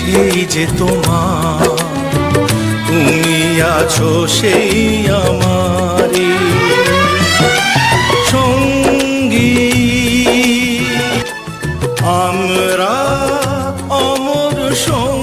সেই যে তোমার, তুমি আছো সেই আমারই সঙ্গী। আমরা অমর সঙ্গী।